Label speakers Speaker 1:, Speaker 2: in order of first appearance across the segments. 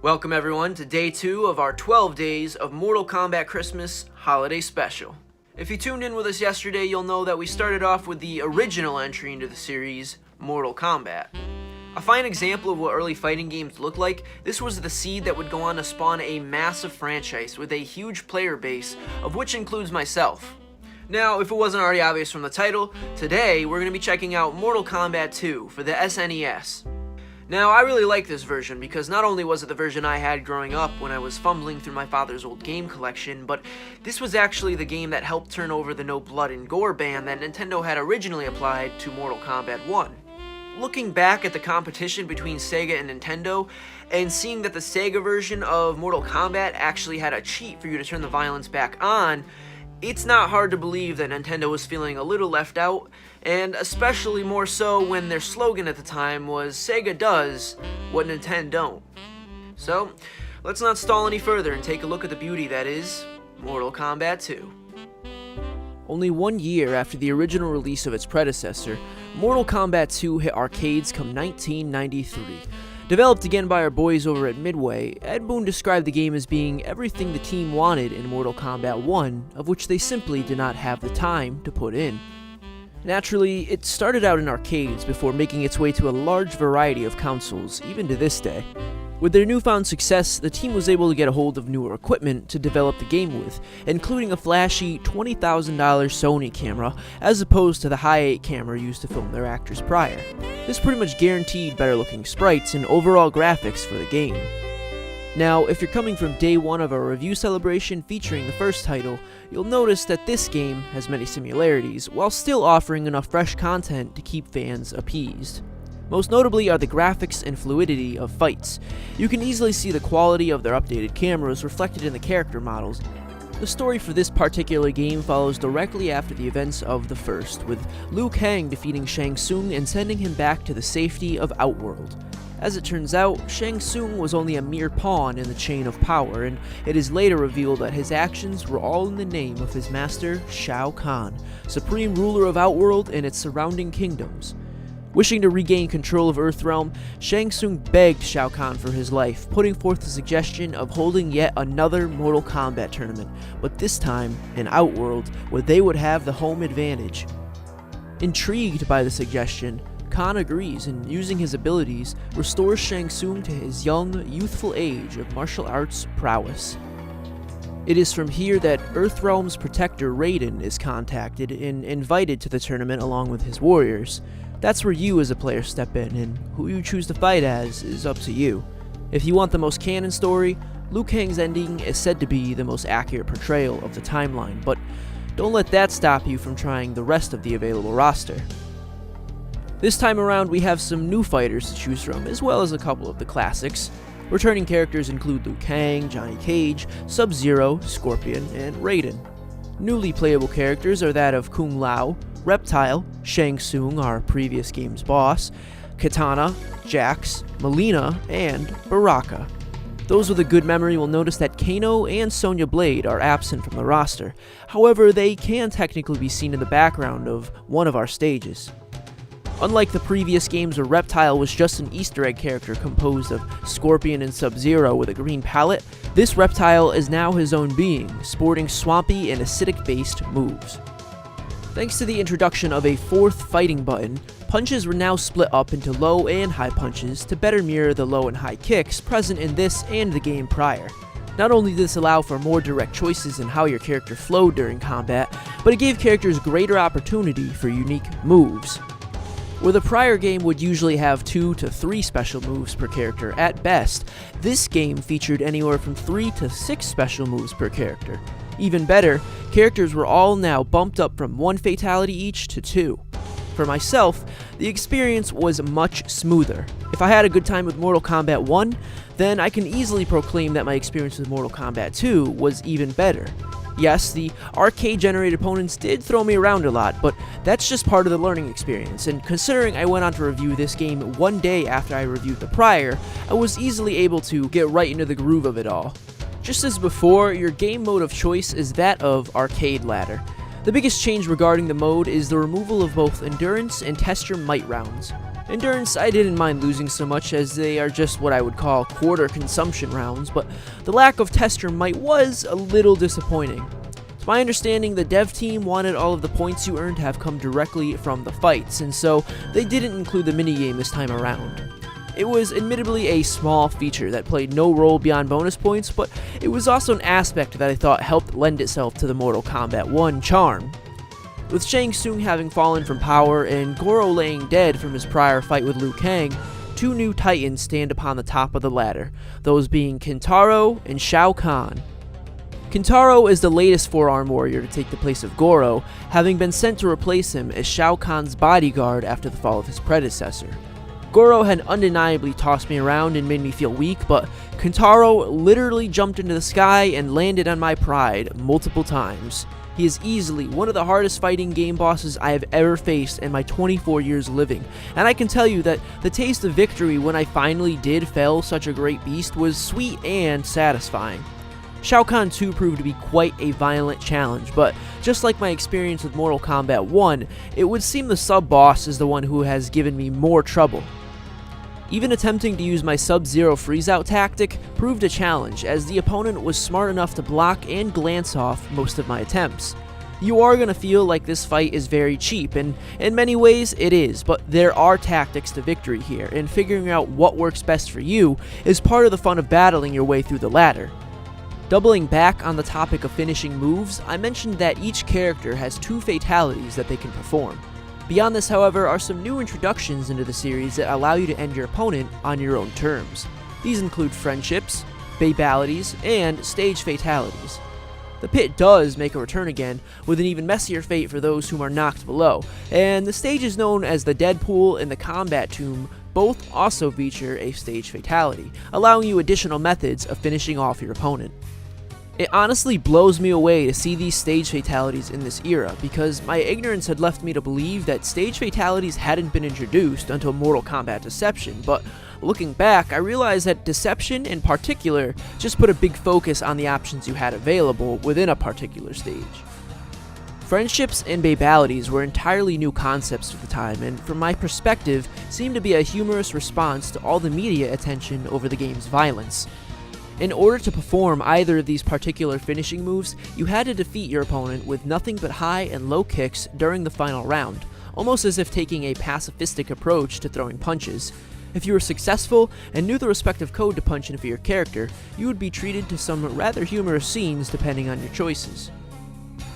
Speaker 1: Welcome everyone to day 2 of our 12 days of Mortal Kombat Christmas Holiday Special. If you tuned in with us yesterday, you'll know that we started off with the original entry into the series, Mortal Kombat. A fine example of what early fighting games looked like, this was the seed that would go on to spawn a massive franchise with a huge player base, of which includes myself. Now, if it wasn't already obvious from the title, today we're going to be checking out Mortal Kombat 2 for the SNES. Now, I really like this version because not only was it the version I had growing up when I was fumbling through my father's old game collection, but this was actually the game that helped turn over the no blood and gore ban that Nintendo had originally applied to Mortal Kombat 1. Looking back at the competition between Sega and Nintendo, and seeing that the Sega version of Mortal Kombat actually had a cheat for you to turn the violence back on, it's not hard to believe that Nintendo was feeling a little left out, and especially more so when their slogan at the time was Sega does what Nintendo don't. So, let's not stall any further and take a look at the beauty that is Mortal Kombat 2. Only 1 year after the original release of its predecessor, Mortal Kombat 2 hit arcades come 1993. Developed again by our boys over at Midway, Ed Boon described the game as being everything the team wanted in Mortal Kombat 1, of which they simply did not have the time to put in. Naturally, it started out in arcades before making its way to a large variety of consoles, even to this day. With their newfound success, the team was able to get a hold of newer equipment to develop the game with, including a flashy $20,000 Sony camera, as opposed to the high-8 camera used to film their actors prior. This pretty much guaranteed better looking sprites and overall graphics for the game. Now, if you're coming from day 1 of our review celebration featuring the first title, you'll notice that this game has many similarities, while still offering enough fresh content to keep fans appeased. Most notably are the graphics and fluidity of fights. You can easily see the quality of their updated cameras reflected in the character models. The story for this particular game follows directly after the events of the first, with Liu Kang defeating Shang Tsung and sending him back to the safety of Outworld. As it turns out, Shang Tsung was only a mere pawn in the chain of power, and it is later revealed that his actions were all in the name of his master, Shao Kahn, supreme ruler of Outworld and its surrounding kingdoms. Wishing to regain control of Earthrealm, Shang Tsung begged Shao Kahn for his life, putting forth the suggestion of holding yet another Mortal Kombat tournament, but this time in Outworld, where they would have the home advantage. Intrigued by the suggestion, Kahn agrees and, using his abilities, restores Shang Tsung to his young, youthful age of martial arts prowess. It is from here that Earthrealm's protector Raiden is contacted and invited to the tournament along with his warriors. That's where you as a player step in, and who you choose to fight as is up to you. If you want the most canon story, Liu Kang's ending is said to be the most accurate portrayal of the timeline, but don't let that stop you from trying the rest of the available roster. This time around we have some new fighters to choose from, as well as a couple of the classics. Returning characters include Liu Kang, Johnny Cage, Sub-Zero, Scorpion, and Raiden. Newly playable characters are that of Kung Lao, Reptile, Shang Tsung, our previous game's boss, Kitana, Jax, Mileena, and Baraka. Those with a good memory will notice that Kano and Sonya Blade are absent from the roster. However, they can technically be seen in the background of one of our stages. Unlike the previous games where Reptile was just an Easter egg character composed of Scorpion and Sub-Zero with a green palette, this Reptile is now his own being, sporting swampy and acidic-based moves. Thanks to the introduction of a 4th fighting button, punches were now split up into low and high punches to better mirror the low and high kicks present in this and the game prior. Not only did this allow for more direct choices in how your character flowed during combat, but it gave characters greater opportunity for unique moves. Where the prior game would usually have 2 to 3 special moves per character at best, this game featured anywhere from 3 to 6 special moves per character. Even better, characters were all now bumped up from 1 fatality each to 2. For myself, the experience was much smoother. If I had a good time with Mortal Kombat 1, then I can easily proclaim that my experience with Mortal Kombat 2 was even better. Yes, the arcade-generated opponents did throw me around a lot, but that's just part of the learning experience, and considering I went on to review this game 1 day after I reviewed the prior, I was easily able to get right into the groove of it all. Just as before, your game mode of choice is that of Arcade Ladder. The biggest change regarding the mode is the removal of both endurance and test your might rounds. Endurance I didn't mind losing so much, as they are just what I would call quarter consumption rounds, but the lack of test your might was a little disappointing. To my understanding, the dev team wanted all of the points you earned to have come directly from the fights, and so they didn't include the minigame this time around. It was admittedly a small feature that played no role beyond bonus points, but it was also an aspect that I thought helped lend itself to the Mortal Kombat 1 charm. With Shang Tsung having fallen from power and Goro laying dead from his prior fight with Liu Kang, two new titans stand upon the top of the ladder, those being Kintaro and Shao Kahn. Kintaro is the latest four-arm warrior to take the place of Goro, having been sent to replace him as Shao Kahn's bodyguard after the fall of his predecessor. Goro had undeniably tossed me around and made me feel weak, but Kintaro literally jumped into the sky and landed on my pride multiple times. He is easily one of the hardest fighting game bosses I have ever faced in my 24 years living, and I can tell you that the taste of victory when I finally did fell such a great beast was sweet and satisfying. Shao Kahn 2 proved to be quite a violent challenge, but just like my experience with Mortal Kombat 1, it would seem the sub-boss is the one who has given me more trouble. Even attempting to use my Sub-Zero freeze-out tactic proved a challenge, as the opponent was smart enough to block and glance off most of my attempts. You are going to feel like this fight is very cheap, and in many ways it is, but there are tactics to victory here, and figuring out what works best for you is part of the fun of battling your way through the ladder. Doubling back on the topic of finishing moves, I mentioned that each character has 2 fatalities that they can perform. Beyond this, however, are some new introductions into the series that allow you to end your opponent on your own terms. These include friendships, babalities, and stage fatalities. The pit does make a return again, with an even messier fate for those whom are knocked below, and the stages known as the Deadpool and the Combat Tomb both also feature a stage fatality, allowing you additional methods of finishing off your opponent. It honestly blows me away to see these stage fatalities in this era, because my ignorance had left me to believe that stage fatalities hadn't been introduced until Mortal Kombat Deception, but looking back, I realized that Deception in particular just put a big focus on the options you had available within a particular stage. Friendships and babalities were entirely new concepts at the time, and from my perspective, seemed to be a humorous response to all the media attention over the game's violence. In order to perform either of these particular finishing moves, you had to defeat your opponent with nothing but high and low kicks during the final round, almost as if taking a pacifistic approach to throwing punches. If you were successful and knew the respective code to punch in for your character, you would be treated to some rather humorous scenes depending on your choices.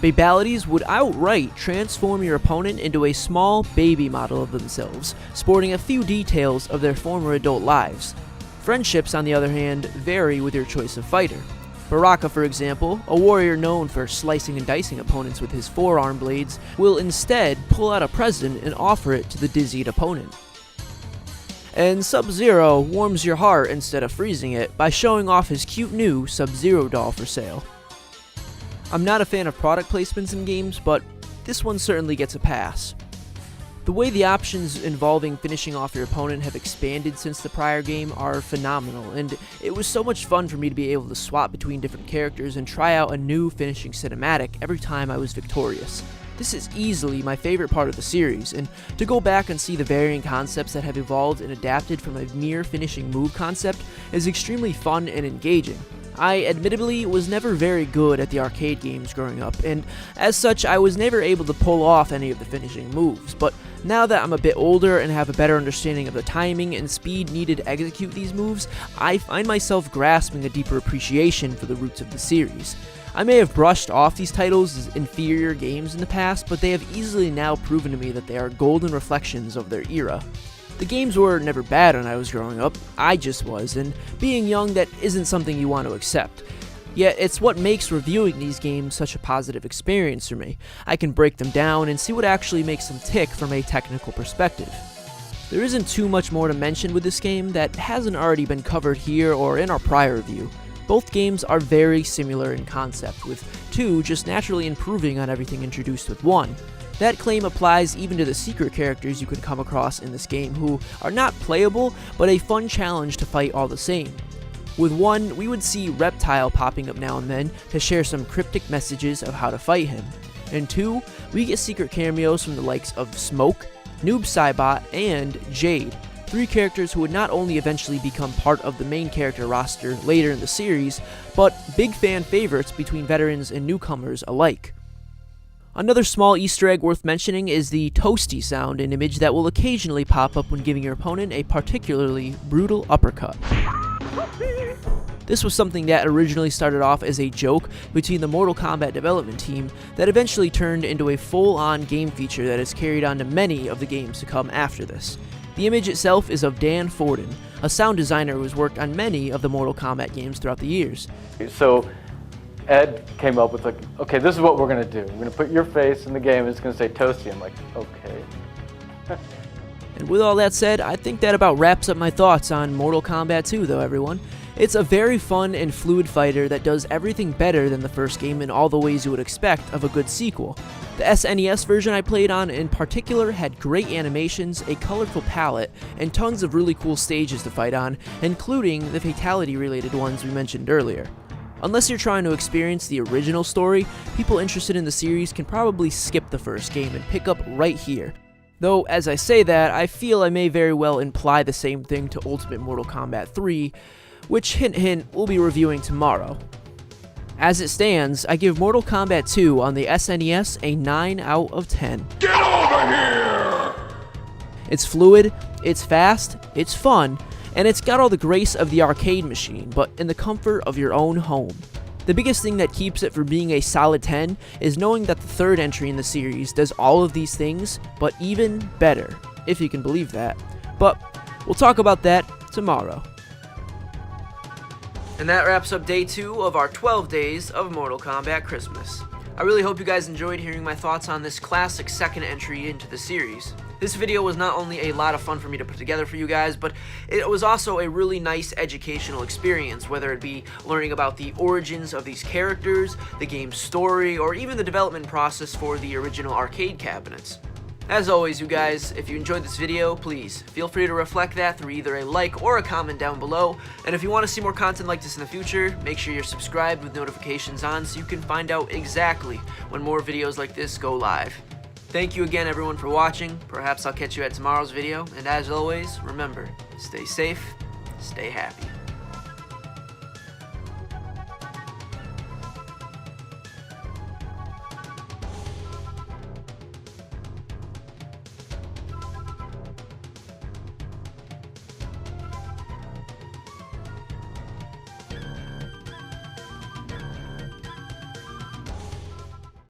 Speaker 1: Babalities would outright transform your opponent into a small baby model of themselves, sporting a few details of their former adult lives. Friendships, on the other hand, vary with your choice of fighter. Baraka, for example, a warrior known for slicing and dicing opponents with his forearm blades, will instead pull out a present and offer it to the dizzied opponent. And Sub-Zero warms your heart instead of freezing it by showing off his cute new Sub-Zero doll for sale. I'm not a fan of product placements in games, but this one certainly gets a pass. The way the options involving finishing off your opponent have expanded since the prior game are phenomenal, and it was so much fun for me to be able to swap between different characters and try out a new finishing cinematic every time I was victorious. This is easily my favorite part of the series, and to go back and see the varying concepts that have evolved and adapted from a mere finishing move concept is extremely fun and engaging. I admittedly was never very good at the arcade games growing up, and as such I was never able to pull off any of the finishing moves, but now that I'm a bit older and have a better understanding of the timing and speed needed to execute these moves, I find myself grasping a deeper appreciation for the roots of the series. I may have brushed off these titles as inferior games in the past, but they have easily now proven to me that they are golden reflections of their era. The games were never bad when I was growing up, I just was, and being young, that isn't something you want to accept. Yet it's what makes reviewing these games such a positive experience for me. I can break them down and see what actually makes them tick from a technical perspective. There isn't too much more to mention with this game that hasn't already been covered here or in our prior review. Both games are very similar in concept, with 2 just naturally improving on everything introduced with 1. That claim applies even to the secret characters you can come across in this game, who are not playable, but a fun challenge to fight all the same. With 1, we would see Reptile popping up now and then to share some cryptic messages of how to fight him. and 2, we get secret cameos from the likes of Smoke, Noob Saibot, and Jade, 3 characters who would not only eventually become part of the main character roster later in the series, but big fan favorites between veterans and newcomers alike. Another small Easter egg worth mentioning is the toasty sound and image that will occasionally pop up when giving your opponent a particularly brutal uppercut. This was something that originally started off as a joke between the Mortal Kombat development team that eventually turned into a full-on game feature that is carried on to many of the games to come after this. The image itself is of Dan Forden, a sound designer who has worked on many of the Mortal Kombat games throughout the years.
Speaker 2: So Ed came up with like, okay, this is what we're gonna do. We're gonna put your face in the game and it's gonna say Toasty. I'm like, okay.
Speaker 1: And with all that said, I think that about wraps up my thoughts on Mortal Kombat 2 though, everyone. It's a very fun and fluid fighter that does everything better than the first game in all the ways you would expect of a good sequel. The SNES version I played on in particular had great animations, a colorful palette, and tons of really cool stages to fight on, including the fatality related ones we mentioned earlier. Unless you're trying to experience the original story, people interested in the series can probably skip the first game and pick up right here. Though, as I say that, I feel I may very well imply the same thing to Ultimate Mortal Kombat 3, which, hint hint, we'll be reviewing tomorrow. As it stands, I give Mortal Kombat 2 on the SNES a 9 out of 10.
Speaker 3: Get over here!
Speaker 1: It's fluid, it's fast, it's fun, and it's got all the grace of the arcade machine, but in the comfort of your own home. The biggest thing that keeps it from being a solid 10 is knowing that the third entry in the series does all of these things, but even better, if you can believe that. But we'll talk about that tomorrow. And that wraps up day 2 of our 12 days of Mortal Kombat Christmas. I really hope you guys enjoyed hearing my thoughts on this classic second entry into the series. This video was not only a lot of fun for me to put together for you guys, but it was also a really nice educational experience, whether it be learning about the origins of these characters, the game's story, or even the development process for the original arcade cabinets. As always, you guys, if you enjoyed this video, please feel free to reflect that through either a like or a comment down below. And if you want to see more content like this in the future, make sure you're subscribed with notifications on so you can find out exactly when more videos like this go live. Thank you again, everyone, for watching. Perhaps I'll catch you at tomorrow's video. And as always, remember, stay safe, stay happy.